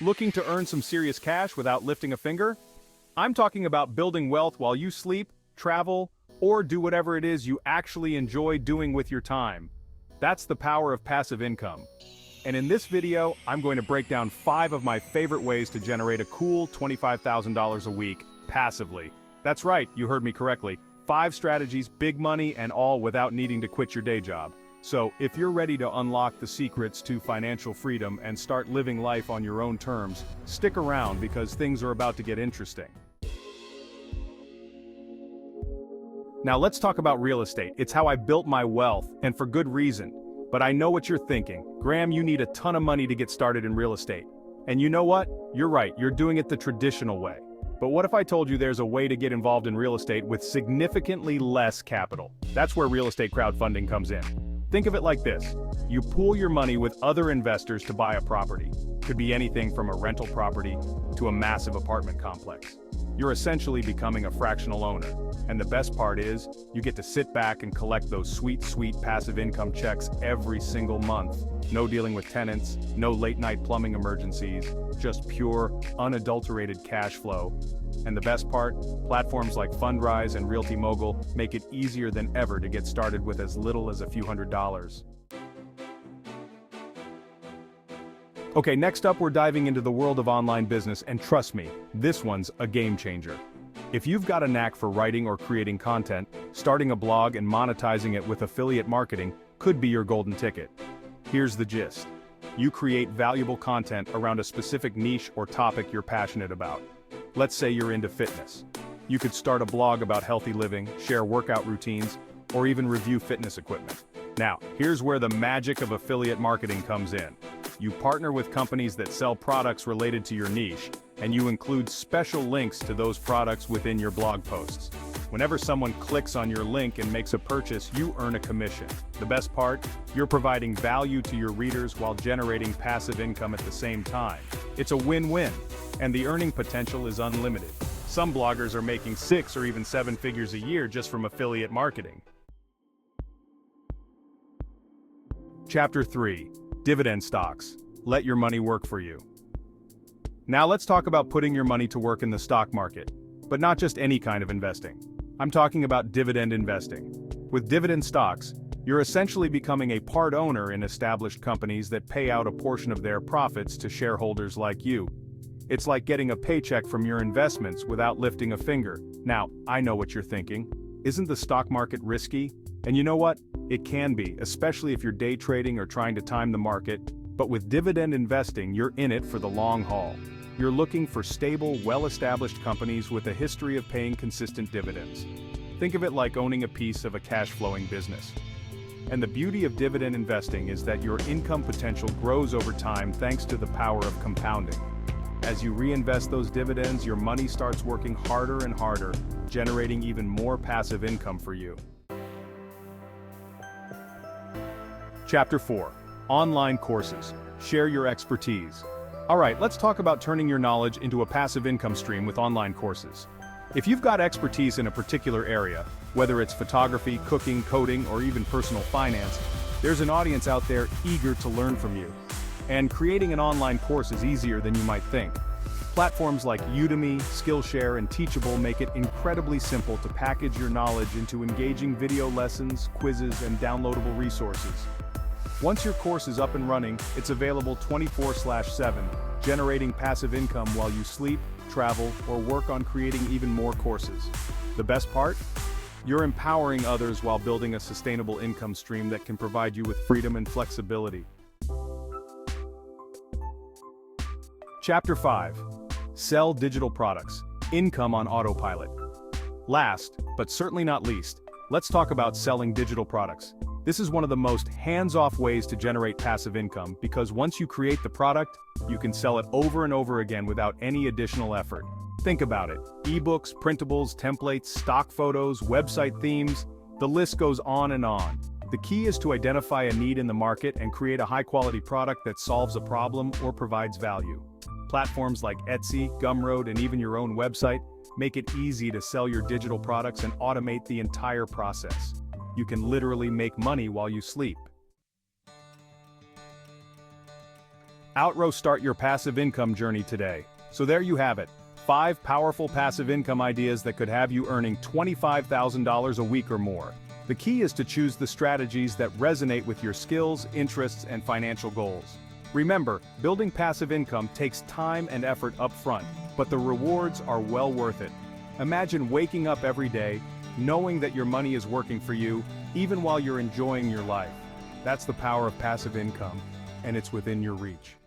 Looking to earn some serious cash without lifting a finger? I'm talking about building wealth while you sleep, travel, or do whatever it is you actually enjoy doing with your time. That's the power of passive income. And in this video, I'm going to break down 5 of my favorite ways to generate a cool $25,000 a week passively. That's right, you heard me correctly. 5 strategies, big money, and all without needing to quit your day job. So, if you're ready to unlock the secrets to financial freedom and start living life on your own terms, stick around because things are about to get interesting. Now let's talk about real estate. It's how I built my wealth, and for good reason. But I know what you're thinking. Graham, you need a ton of money to get started in real estate. And you know what? You're right, you're doing it the traditional way. But what if I told you there's a way to get involved in real estate with significantly less capital? That's where real estate crowdfunding comes in. Think of it like this. You pool your money with other investors to buy a property. Could be anything from a rental property to a massive apartment complex. You're essentially becoming a fractional owner. And the best part is, you get to sit back and collect those sweet passive income checks every single month. No dealing with tenants, no late-night plumbing emergencies, just pure, unadulterated cash flow. And the best part, platforms like Fundrise and Realty Mogul make it easier than ever to get started with as little as a few $100s. Okay, next up we're diving into the world of online business, and trust me, this one's a game changer. If you've got a knack for writing or creating content, starting a blog and monetizing it with affiliate marketing could be your golden ticket. Here's the gist. You create valuable content around a specific niche or topic you're passionate about. Let's say you're into fitness. You could start a blog about healthy living, share workout routines, or even review fitness equipment. Now, here's where the magic of affiliate marketing comes in. You partner with companies that sell products related to your niche, and you include special links to those products within your blog posts. Whenever someone clicks on your link and makes a purchase, you earn a commission. The best part? You're providing value to your readers while generating passive income at the same time. It's a win-win, and the earning potential is unlimited. Some bloggers are making 6 or even 7 figures a year just from affiliate marketing. Chapter 3. Dividend Stocks. Let your money work for you. Now let's talk about putting your money to work in the stock market. But not just any kind of investing. I'm talking about dividend investing. With dividend stocks, you're essentially becoming a part owner in established companies that pay out a portion of their profits to shareholders like you. It's like getting a paycheck from your investments without lifting a finger. Now, I know what you're thinking. Isn't the stock market risky? And you know what? It can be, especially if you're day trading or trying to time the market. But with dividend investing, you're in it for the long haul. You're looking for stable, well-established companies with a history of paying consistent dividends. Think of it like owning a piece of a cash-flowing business. And the beauty of dividend investing is that your income potential grows over time thanks to the power of compounding. As you reinvest those dividends, your money starts working harder and harder, generating even more passive income for you. Chapter 4. Online courses. Share your expertise. Alright, let's talk about turning your knowledge into a passive income stream with online courses. If you've got expertise in a particular area, whether it's photography, cooking, coding, or even personal finance, there's an audience out there eager to learn from you. And creating an online course is easier than you might think. Platforms like Udemy, Skillshare, and Teachable make it incredibly simple to package your knowledge into engaging video lessons, quizzes, and downloadable resources. Once your course is up and running, it's available 24/7, generating passive income while you sleep, travel, or work on creating even more courses. The best part? You're empowering others while building a sustainable income stream that can provide you with freedom and flexibility. Chapter 5. Sell digital products. Income on autopilot. Last, but certainly not least, let's talk about selling digital products. This is one of the most hands-off ways to generate passive income because once you create the product, you can sell it over and over again without any additional effort. Think about it. Ebooks, printables, templates, stock photos, website themes, the list goes on and on. The key is to identify a need in the market and create a high-quality product that solves a problem or provides value. Platforms like Etsy, Gumroad, and even your own website make it easy to sell your digital products and automate the entire process. You can literally make money while you sleep. Start your passive income journey today. So there you have it. 5 powerful passive income ideas that could have you earning $25,000 a week or more. The key is to choose the strategies that resonate with your skills, interests, and financial goals. Remember, building passive income takes time and effort up front, but the rewards are well worth it. Imagine waking up every day, knowing that your money is working for you, even while you're enjoying your life. That's the power of passive income, and it's within your reach.